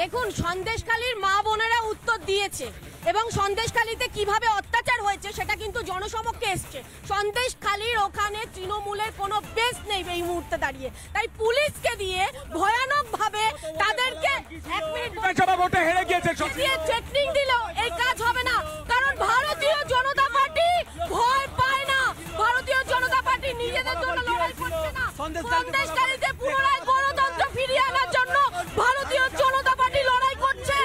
দেখুন, সন্দেশখালীর মা বোনেরা উত্তর দিয়েছে এবং সন্দেশখালীতে কিভাবে অত্যাচার হয়েছে সেটা কিন্তু জনসমক্ষে এসছে। সন্দেশখালীর ওখানে তৃণমূলের কোনো বেস নেই এই মুহূর্তে দাঁড়িয়ে, তাই পুলিশকে দিয়ে ভয়ানক ভাবে তাদেরকে ট্রেনিং দিল। এই কাজ হবে না, কারণ ভারতীয় জনতা পার্টি ভয় পায় না। ভারতীয় জনতা পার্টি নিজেদের জন্য লড়াই করছে না, সন্দেশখালীতে পুনরায় গণতন্ত্র ফিরিয়ে আনার জন্য ভারতীয় জনতা পার্টি লড়াই করছে।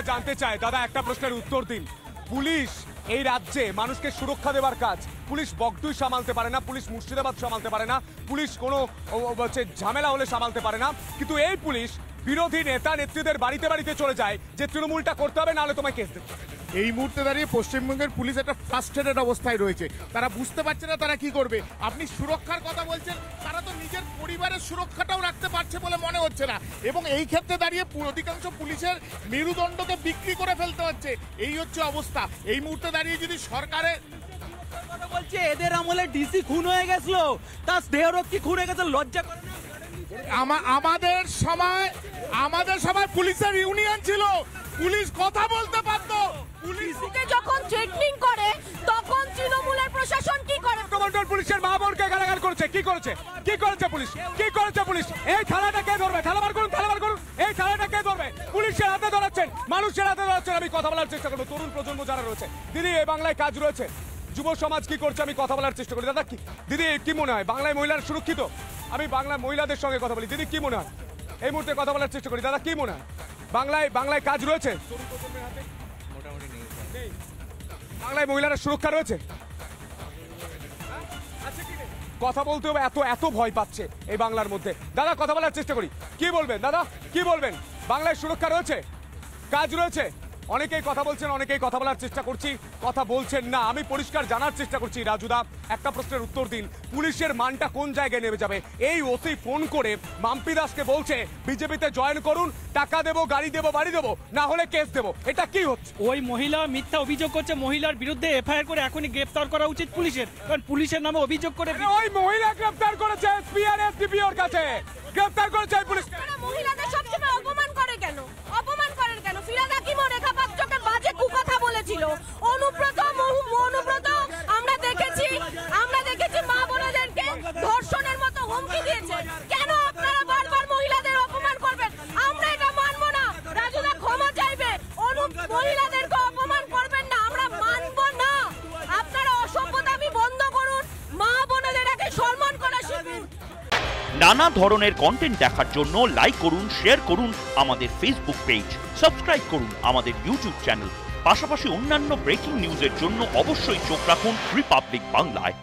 জানতে চাই দাদা, একটা প্রশ্নের উত্তর দিন। পুলিশ এই রাজ্যে মানুষকে সুরক্ষা দেওয়ার কাজ, পুলিশ বগটুই সামালতে পারে না, পুলিশ মুর্শিদাবাদ সামালতে পারে না, পুলিশ কোনো ঝামেলা হলে সামালতে পারে না, কিন্তু এই পুলিশ বিরোধী নেতা নেত্রীদের বাড়িতে বাড়িতে চলে যায় যে তৃণমূলটা করতে হবে, নাহলে তোমায় কেস দেবে। এই মুহূর্তে দাঁড়িয়ে পশ্চিমবঙ্গের পুলিশ একটা ফ্রাস্ট্রেটেড অবস্থায় রয়েছে, তারা বুঝতে পারছে না তারা কি করবে। আপনি সুরক্ষার কথা বলছেন, তারা তো নিজের পরিবারের সুরক্ষাটাও রাখতে পারছে বলে মনে হচ্ছে না, এবং এই ক্ষেত্রে দাঁড়িয়ে অধিকাংশ পুলিশের মেরুদণ্ডকে বিক্রি করে ফেলতে হচ্ছে। এই হচ্ছে অবস্থা। এই মুহূর্তে দাঁড়িয়ে যদি সরকারের বলছে এদের আমলে ডিসি খুন হয়ে গেছিল, তার দেহরক্ষী খুন হয়ে গেছে, লজ্জা করে না? আমাদের সময় পুলিশের ইউনিয়ন ছিল, পুলিশ কথা বলতে পারতো। পুলিশকে যখন ট্রেনিং করে তখন তৃণমূলের প্রশাসন কি করে? কমান্ডার পুলিশের মা বোনকে গালাগাল করেছে। কি করেছে? কি করেছে পুলিশ? কি করেছে পুলিশ? এই থানাটা কে ধরবে? থানা বার করুন, থানা বার করুন। এই থানাটা কে ধরবে? পুলিশের হাতে ধরাচ্ছেন, মানুষের হাতে ধরাচ্ছেন। আমি কথা বলার চেষ্টা করবো তরুণ প্রজন্ম যারা রয়েছে। দিদি, এই বাংলায় কাজ রয়েছে, যুব সমাজ কি করছে আমি কথা বলার চেষ্টা করি। দাদা, কি দিদি কি মনে হয় বাংলায় মহিলারা সুরক্ষিত? আমি বাংলা মহিলাদের সঙ্গে কথা বলি। দিদি কি মনে হয়? এই মুহূর্তে কথা বলার চেষ্টা করি। দাদা কি মনে হয় বাংলায় কাজ রয়েছে? মোটামুটি নেই। বাংলায় মহিলারা সুরক্ষা রয়েছে? কথা বলতে হবে, এত ভয় পাচ্ছে এই বাংলার মধ্যে। দাদা কথা বলার চেষ্টা করি, কি বলবেন দাদা, কি বলবেন? বাংলায় সুরক্ষা রয়েছে, কাজ রয়েছে? অনেকেই কথা বলছেন, অনেকেই কথা বলার চেষ্টা করছি, কথা বলছেন না। আমি পরিষ্কার জানার চেষ্টা করছি রাজুদা, একটা প্রশ্নের উত্তর দিন। পুলিশের মানটা কোন জায়গায় নেমে যাবে? এই ওসি ফোন করে মাম্পি দাসকে বলছে বিজেপিতে জয়েন করুন, টাকা দেবো, গাড়ি দেবো, বাড়ি দেবো, না হলে কেস দেবো। এটা কি হচ্ছে? ওই মহিলা মিথ্যা অভিযোগ করছে, মহিলার বিরুদ্ধে এফআইআর করে এখনই গ্রেফতার করা উচিত পুলিশের, কারণ পুলিশের নামে অভিযোগ করে ওই মহিলা গ্রেফতার করেছে এসপির কাছে, গ্রেফতার করেছে পুলিশ। মহিলাদের সবসময় অপমান করে কেন? অপমান করেন কেন? ফিরাদ হাকিম ও রেখা পাত্রকে বাজে কুকথা বলেছিল। অনুব্রত আমরা দেখেছি মা বোনেদেরকে ধর্ষণের মতো হুমকি দিয়েছে। কেন আপনারা বারবার মহিলাদের অপমান করবেন? আমরা এটা মানবো না। রাজুদা ক্ষমা চাইবে, মহিলাদেরকে অপমান করবেন না, আমরা মানবো না। আপনারা অসভ্যতামি বন্ধ করুন, মা বোনেদেরকে সম্মান করা শিখুন। নানা ধরনের কন্টেন্ট দেখার জন্য লাইক করুন, শেয়ার করুন আমাদের ফেসবুক পেজ, সাবস্ক্রাইব করুন আমাদের ইউটিউব চ্যানেল। পাশাপাশি অন্যান্য ব্রেকিং নিউজের জন্য অবশ্যই চোখ রাখুন রিপাবলিক বাংলায়।